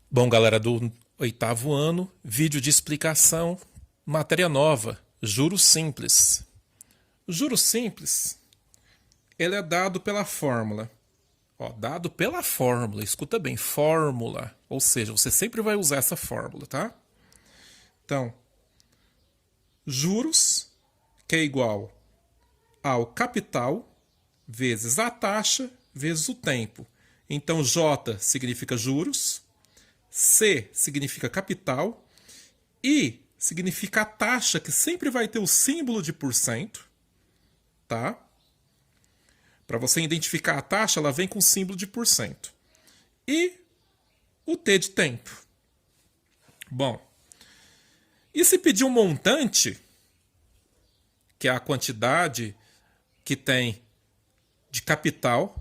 Bom, galera do oitavo ano, vídeo de explicação, matéria nova, juros simples. O juros simples, ele é dado pela fórmula. Ó, dado pela fórmula, escuta bem, fórmula. Ou seja, você sempre vai usar essa fórmula, tá? Então, juros, que é igual ao capital, vezes a taxa, vezes o tempo. Então, J significa juros, C significa capital, I significa a taxa, que sempre vai ter o símbolo de porcento, tá? Para você identificar a taxa, ela vem com o símbolo de porcento. E o T de tempo. Bom, e se pedir um montante, que é a quantidade que tem de capital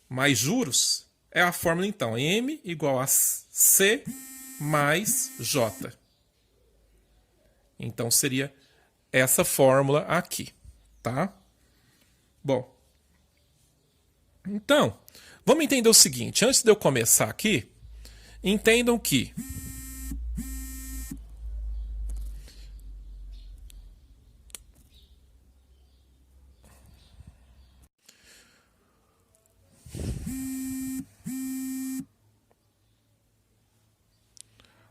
mais juros, é a fórmula então, M igual a C mais J. Então seria essa fórmula aqui, tá? Bom, então, vamos entender o seguinte, antes de eu começar aqui, entendam que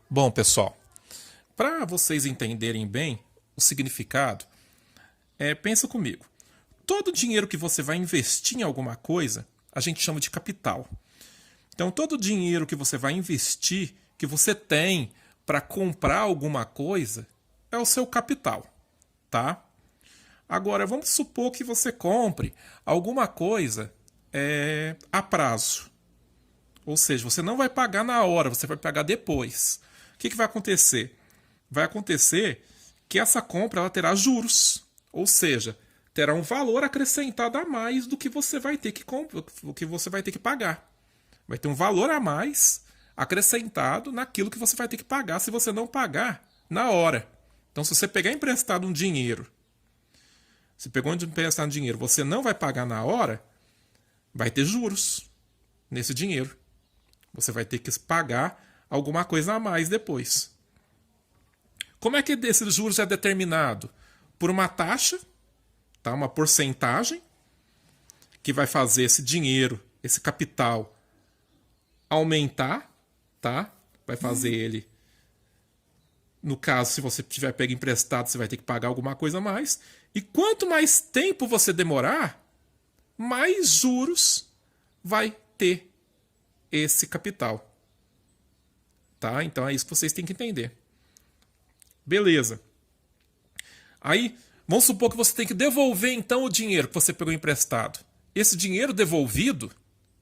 bom, pessoal, para vocês entenderem bem o significado, pensa comigo. Todo dinheiro que você vai investir em alguma coisa, a gente chama de capital. Então, todo dinheiro que você vai investir, que você tem para comprar alguma coisa, é o seu capital, tá? Agora, vamos supor que você compre alguma coisa a prazo. Ou seja, você não vai pagar na hora, você vai pagar depois. O que vai acontecer? Vai acontecer que essa compra ela terá juros. Ou seja, terá um valor acrescentado a mais do que você vai ter que pagar. Vai ter um valor a mais acrescentado naquilo que você vai ter que pagar se você não pagar na hora. Então, se você pegar emprestado um dinheiro, você não vai pagar na hora, vai ter juros nesse dinheiro. Você vai ter que pagar alguma coisa a mais depois. Como é que esse juros é determinado? Por uma taxa, tá? Uma porcentagem, que vai fazer esse dinheiro, esse capital, aumentar, tá? Vai fazer ele, no caso, se você tiver pego emprestado, você vai ter que pagar alguma coisa a mais. E quanto mais tempo você demorar, mais juros vai ter esse capital. Tá? Então é isso que vocês têm que entender. Beleza. Aí, vamos supor que você tem que devolver então o dinheiro que você pegou emprestado. Esse dinheiro devolvido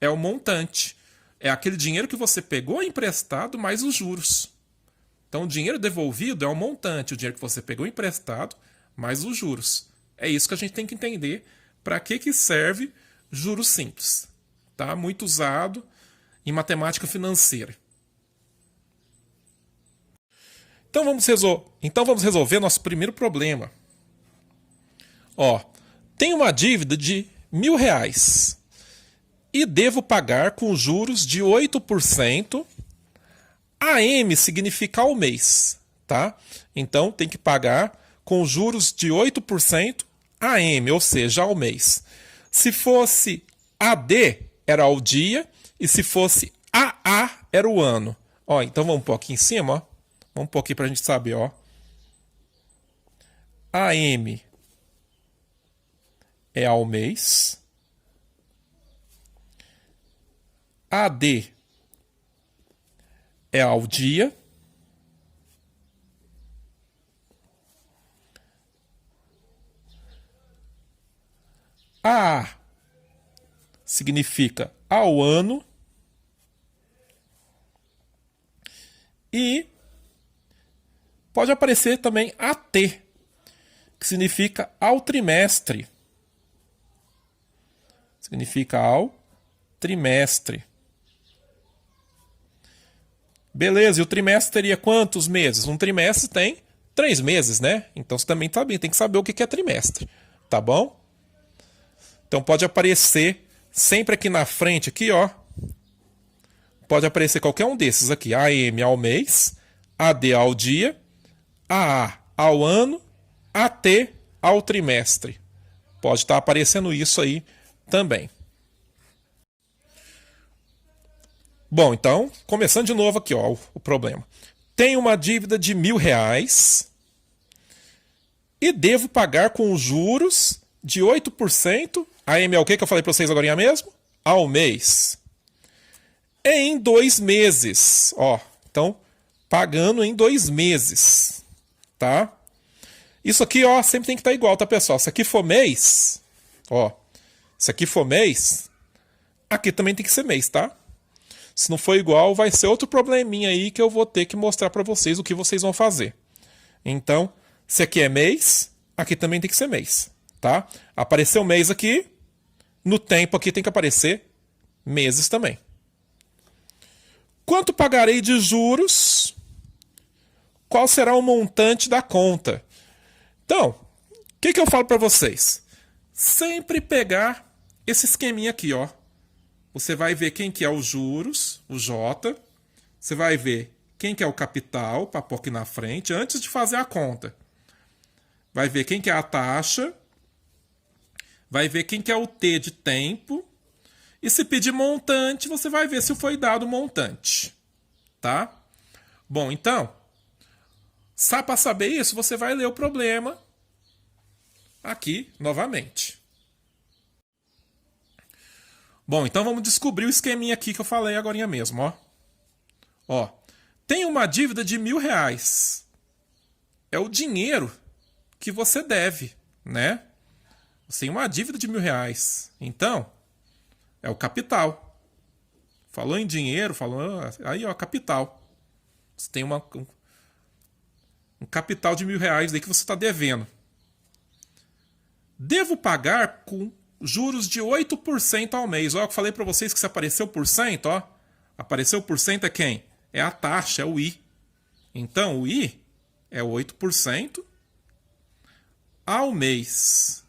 é o montante. É aquele dinheiro que você pegou emprestado mais os juros. Então, o dinheiro devolvido é o montante, o dinheiro que você pegou emprestado mais os juros. É isso que a gente tem que entender para que serve juros simples. Tá? Muito usado em matemática financeira. Então vamos resolver nosso primeiro problema. Ó, tenho uma dívida de R$ 1.000 e devo pagar com juros de 8%. AM significa ao mês, tá? Então tem que pagar com juros de 8% AM, ou seja, ao mês. Se fosse AD, era ao dia, e se fosse AA, era o ano. Ó, então vamos pôr aqui em cima, ó. Vamos pôr aqui para a gente saber, ó. AM é ao mês. AD é ao dia. AA significa ao ano. E pode aparecer também AT, que significa ao trimestre. Significa ao trimestre. Beleza, e o trimestre teria quantos meses? Um trimestre tem 3 meses, né? Então você também tem que saber o que é trimestre, tá bom? Então pode aparecer sempre aqui na frente, aqui, ó, pode aparecer qualquer um desses aqui. AM ao mês, AD ao dia, AA ao ano, AT ao trimestre. Pode estar aparecendo isso aí também. Bom, então, começando de novo aqui, ó, o problema. Tenho uma dívida de R$ 1.000 e devo pagar com juros de 8%. AM é o que eu falei para vocês agora mesmo? Ao mês. Em 2 meses. Ó, então, pagando em 2 meses. Tá? Isso aqui, ó, sempre tem que estar igual, tá, pessoal? Se aqui for mês, ó, se aqui for mês, aqui também tem que ser mês, tá? Se não for igual, vai ser outro probleminha aí que eu vou ter que mostrar para vocês o que vocês vão fazer. Então, se aqui é mês, aqui também tem que ser mês, tá? Apareceu mês aqui, no tempo aqui tem que aparecer meses também. Quanto pagarei de juros? Qual será o montante da conta? Então, o que eu falo para vocês? Sempre pegar esse esqueminha aqui, ó. Você vai ver quem que é os juros, o J. Você vai ver quem que é o capital, para pôr aqui na frente, antes de fazer a conta. Vai ver quem que é a taxa. Vai ver quem que é o T de tempo. E se pedir montante, você vai ver se foi dado o montante. Tá? Bom, então, para saber isso, você vai ler o problema aqui novamente. Bom, então vamos descobrir o esqueminha aqui que eu falei agora mesmo, ó. Ó, tem uma dívida de R$ 1.000. É o dinheiro que você deve, né? Você tem uma dívida de R$ 1.000. Então, é o capital. Falou em dinheiro, falou... Aí, ó, capital. Você tem um capital de R$ 1.000 aí que você está devendo. Devo pagar com juros de 8% ao mês. Ó, eu falei para vocês que se apareceu por cento, ó. Apareceu por cento é quem? É a taxa, é o I. Então, o I é 8% ao mês.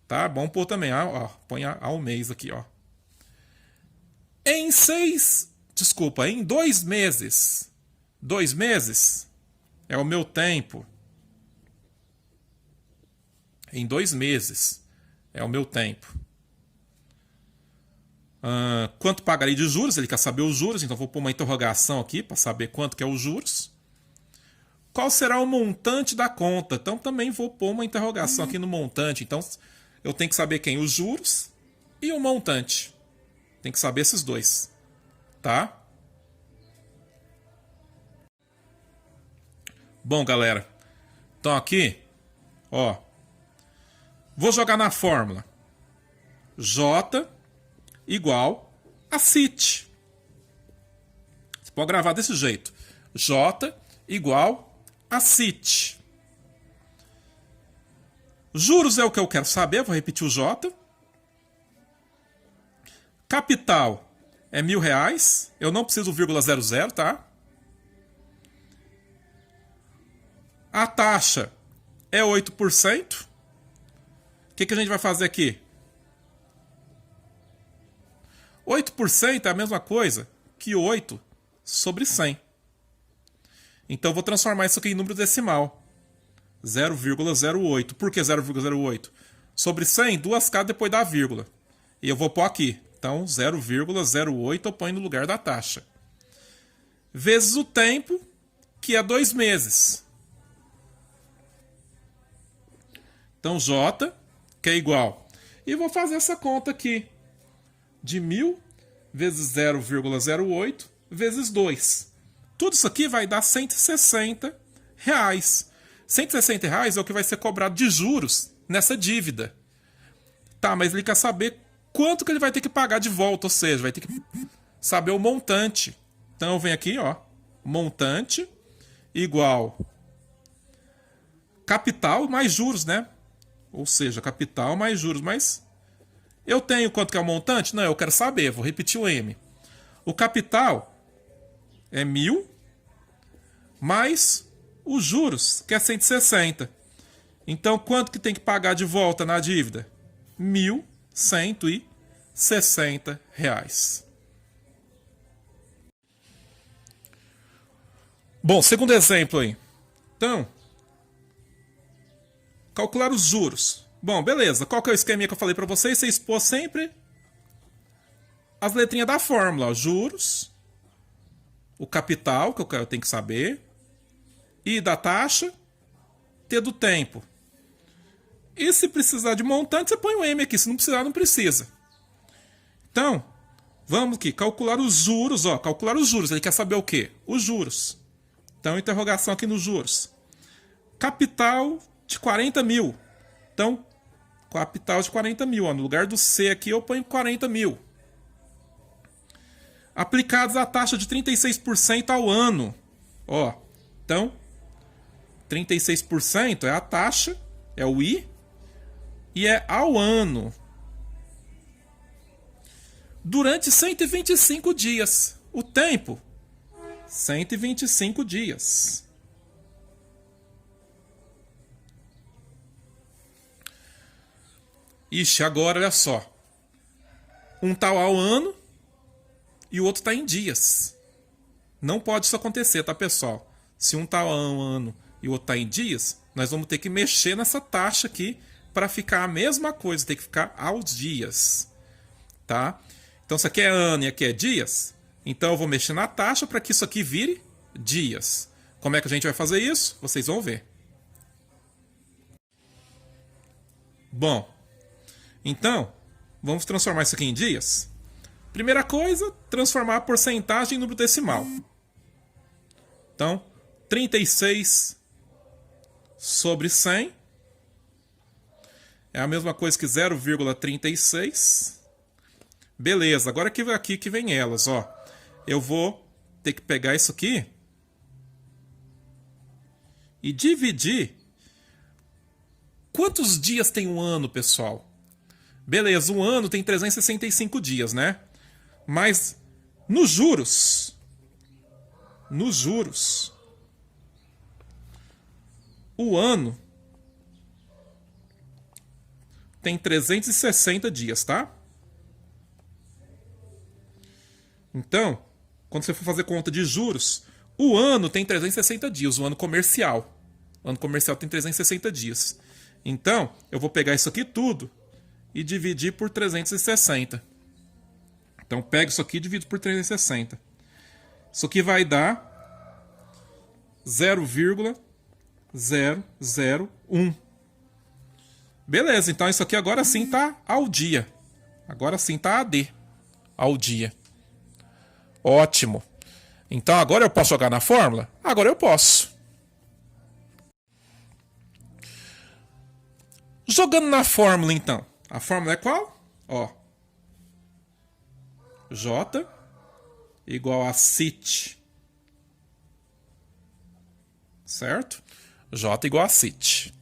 Tá? Bom pôr também, ó. Põe ao mês aqui, ó. Em 2 meses. 2 meses é o meu tempo. Em 2 meses é o meu tempo. Quanto pagarei de juros? Ele quer saber os juros, então vou pôr uma interrogação aqui para saber quanto que é os juros. Qual será o montante da conta? Então também vou pôr uma interrogação aqui no montante. Então eu tenho que saber quem? Os juros e o montante. Tem que saber esses dois. Tá? Bom, galera. Então aqui, ó. Vou jogar na fórmula. J igual a CIT. Você pode gravar desse jeito. J igual a CIT. Juros é o que eu quero saber. Vou repetir o J. Capital é R$ 1.000. Eu não preciso do vírgula 00, tá? A taxa é 8%. O que a gente vai fazer aqui? 8% é a mesma coisa que 8 sobre 100. Então eu vou transformar isso aqui em número decimal. 0,08. Por que 0,08? Sobre 100, 2K depois da vírgula. E eu vou pôr aqui. Então 0,08 eu ponho no lugar da taxa. Vezes o tempo, que é 2 meses. Então J, que é igual. E vou fazer essa conta aqui. De 1.000 vezes 0,08 vezes 2. Tudo isso aqui vai dar R$160. R$160 é o que vai ser cobrado de juros nessa dívida. Tá, mas ele quer saber quanto que ele vai ter que pagar de volta, ou seja, vai ter que saber o montante. Então eu venho aqui, ó, montante igual capital mais juros, né? Ou seja, capital mais juros, mas eu tenho quanto que é o montante? Não, eu quero saber, vou repetir o M. O capital é 1.000 mais os juros, que é 160. Então, quanto que tem que pagar de volta na dívida? R$1.160. Bom, segundo exemplo aí. Então, calcular os juros. Bom, beleza. Qual que é o esquema que eu falei para vocês? Você expor sempre as letrinhas da fórmula. Ó. Juros, o capital, que eu tenho que saber, I da taxa, T do tempo. E se precisar de montante, você põe o M aqui. Se não precisar, não precisa. Então, vamos aqui. Calcular os juros. Ó, calcular os juros. Ele quer saber o quê? Os juros. Então, interrogação aqui nos juros. Capital de 40 mil. Então, capital de 40 mil. Ó, no lugar do C aqui, eu ponho 40 mil. Aplicados a taxa de 36% ao ano. Ó, então, 36% é a taxa, é o I, e é ao ano. Durante 125 dias. O tempo, 125 dias. Ixi, agora olha só. Um tá ao ano e o outro tá em dias. Não pode isso acontecer, tá, pessoal? Se um tá ao ano e o outro tá em dias, nós vamos ter que mexer nessa taxa aqui para ficar a mesma coisa, tem que ficar aos dias, tá? Então isso aqui é ano e aqui é dias, então eu vou mexer na taxa para que isso aqui vire dias. Como é que a gente vai fazer isso? Vocês vão ver. Bom, então, vamos transformar isso aqui em dias? Primeira coisa, transformar a porcentagem em número decimal. Então, 36 sobre 100 é a mesma coisa que 0,36. Beleza, agora aqui que vem elas, ó. Eu vou ter que pegar isso aqui e dividir. Quantos dias tem um ano, pessoal? Beleza, um ano tem 365 dias, né? Mas nos juros, o ano tem 360 dias, tá? Então, quando você for fazer conta de juros, o ano tem 360 dias, o ano comercial. O ano comercial tem 360 dias. Então, eu vou pegar isso aqui tudo e dividir por 360. Então, pego isso aqui e divido por 360. Isso aqui vai dar 0,001. Beleza, então isso aqui agora sim está ao dia. Agora sim está AD, ao dia. Ótimo. Então agora eu posso jogar na fórmula? Agora eu posso. Jogando na fórmula, então. A fórmula é qual? Ó. J igual a CIT. Certo? J igual a CIT.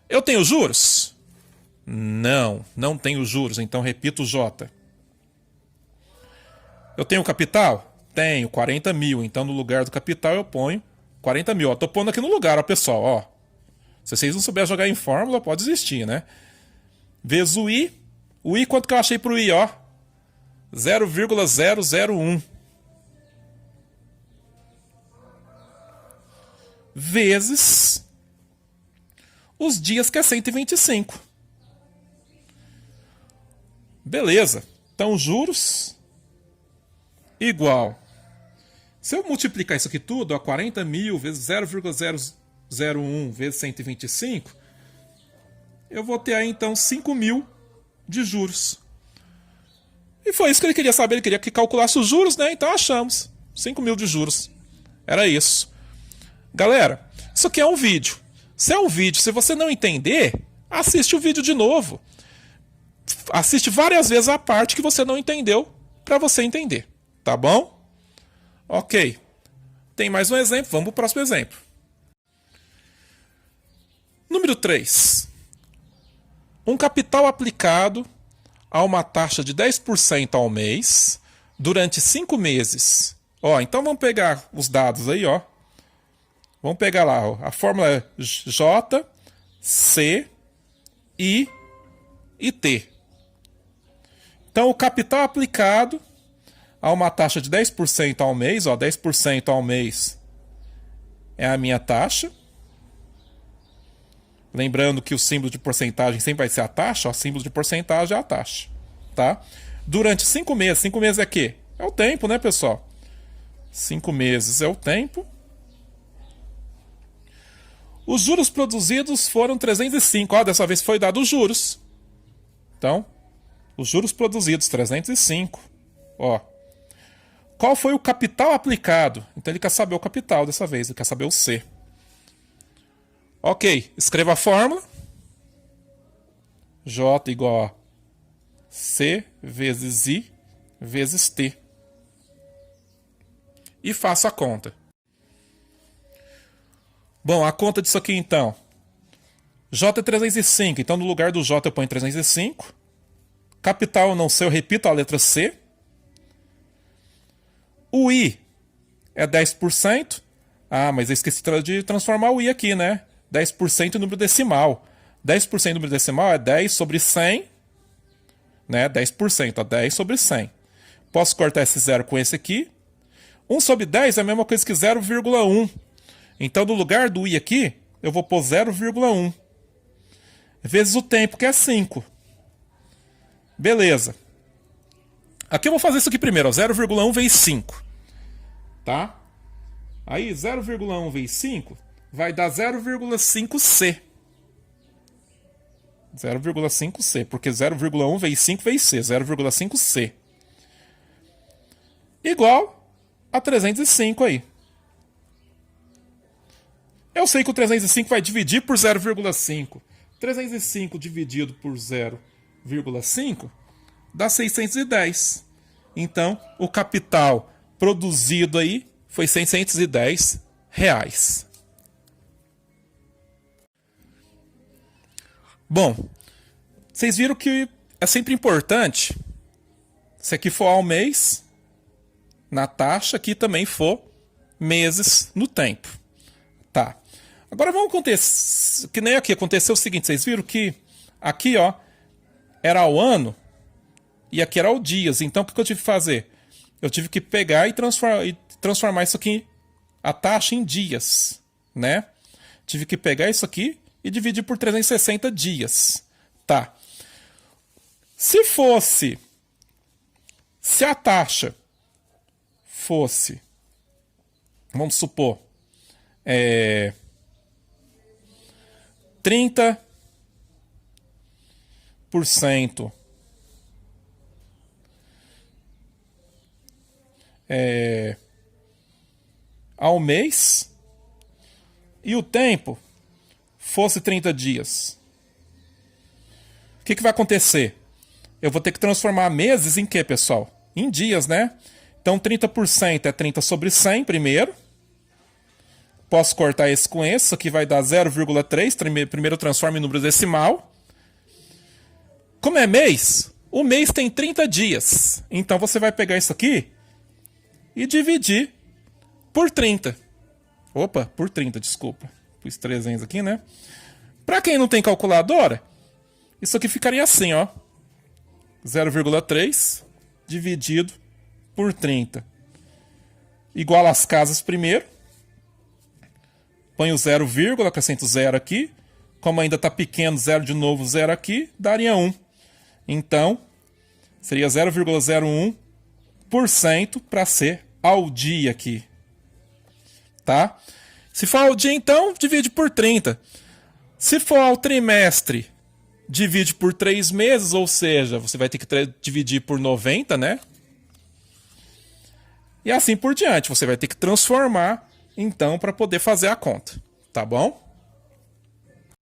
Eu tenho juros? Não, não tenho juros. Então repito J. Eu tenho capital? Tenho, 40 mil. Então no lugar do capital eu ponho 40 mil. Estou pondo aqui no lugar, ó, pessoal. Ó. Se vocês não souberem jogar em fórmula, pode existir, né? Vezes o I. O I, quanto que eu achei pro I, ó? 0,001. Vezes os dias, que é 125. Beleza. Então, juros igual. Se eu multiplicar isso aqui tudo, ó, 40 mil vezes 0,001 vezes 125, eu vou ter aí, então, 5 mil de juros. E foi isso que ele queria saber. Ele queria que calculasse os juros, né? Então, achamos. 5 mil de juros. Era isso. Galera, isso aqui é um vídeo. Se é um vídeo, se você não entender, assiste o vídeo de novo. Assiste várias vezes a parte que você não entendeu, para você entender. Tá bom? Ok. Tem mais um exemplo. Vamos para o próximo exemplo. Número 3. Um capital aplicado a uma taxa de 10% ao mês durante 5 meses. Ó, então vamos pegar os dados aí, ó. Vamos pegar lá, ó. A fórmula é J, C, I e T. Então, o capital aplicado a uma taxa de 10% ao mês, ó, 10% ao mês é a minha taxa. Lembrando que o símbolo de porcentagem sempre vai ser a taxa, ó, símbolo de porcentagem é a taxa, tá? Durante 5 meses, 5 meses é o quê? É o tempo, né, pessoal? 5 meses é o tempo. Os juros produzidos foram 305, ó, dessa vez foi dado os juros. Então, os juros produzidos, 305, ó. Qual foi o capital aplicado? Então ele quer saber o capital dessa vez, ele quer saber o C. Ok, escreva a fórmula. J igual a C vezes I vezes T. E faça a conta. Bom, a conta disso aqui então. J é 305, então no lugar do J eu ponho 305. Capital eu não sei, eu repito a letra C. O I é 10%. Ah, mas eu esqueci de transformar o I aqui, né? 10% em número decimal. 10% em número decimal é 10 sobre 100. Né? 10%, ó, 10 sobre 100. Posso cortar esse zero com esse aqui. 1 sobre 10 é a mesma coisa que 0,1. Então, no lugar do I aqui, eu vou pôr 0,1. Vezes o tempo, que é 5. Beleza. Aqui eu vou fazer isso aqui primeiro. 0,1 vezes 5. Tá? Aí, 0,1 vezes 5 vai dar 0,5C. 0,5C, porque 0,1 vezes 5 vezes C. 0,5C. Igual a 305 aí. Eu sei que o 305 vai dividir por 0,5. 305 dividido por 0,5 dá 610. Então, o capital produzido aí foi 610 reais. Bom, vocês viram que é sempre importante, se aqui for ao mês, na taxa, aqui também for meses no tempo. Tá. Agora vamos acontecer, que nem aqui, aconteceu o seguinte, vocês viram que aqui, ó, era o ano e aqui era o dias. Então o que eu tive que fazer? Eu tive que pegar e transformar isso aqui, a taxa, em dias, né? Tive que pegar isso aqui e dividir por 360 dias. Tá. Se a taxa fosse, vamos supor, 30% ao mês e o tempo fosse 30 dias. O que vai acontecer? Eu vou ter que transformar meses em quê, pessoal? Em dias, né? Então 30% é 30 sobre 100 primeiro. Posso cortar esse com esse. Isso aqui vai dar 0,3. Primeiro eu transformo em número decimal. Como é mês, o mês tem 30 dias. Então você vai pegar isso aqui e dividir por 30. Opa, por 30, desculpa. Pus 300 aqui, né? Para quem não tem calculadora, isso aqui ficaria assim, ó. 0,3 dividido por 30. Igual às casas primeiro. Põe o 0, acrescento 0 aqui. Como ainda está pequeno, 0 de novo, 0 aqui, daria 1. Então, seria 0,01% para ser ao dia aqui. Tá? Se for ao dia, então, divide por 30. Se for ao trimestre, divide por 3 meses, ou seja, você vai ter que dividir por 90, né? E assim por diante. Você vai ter que transformar, então, para poder fazer a conta. Tá bom?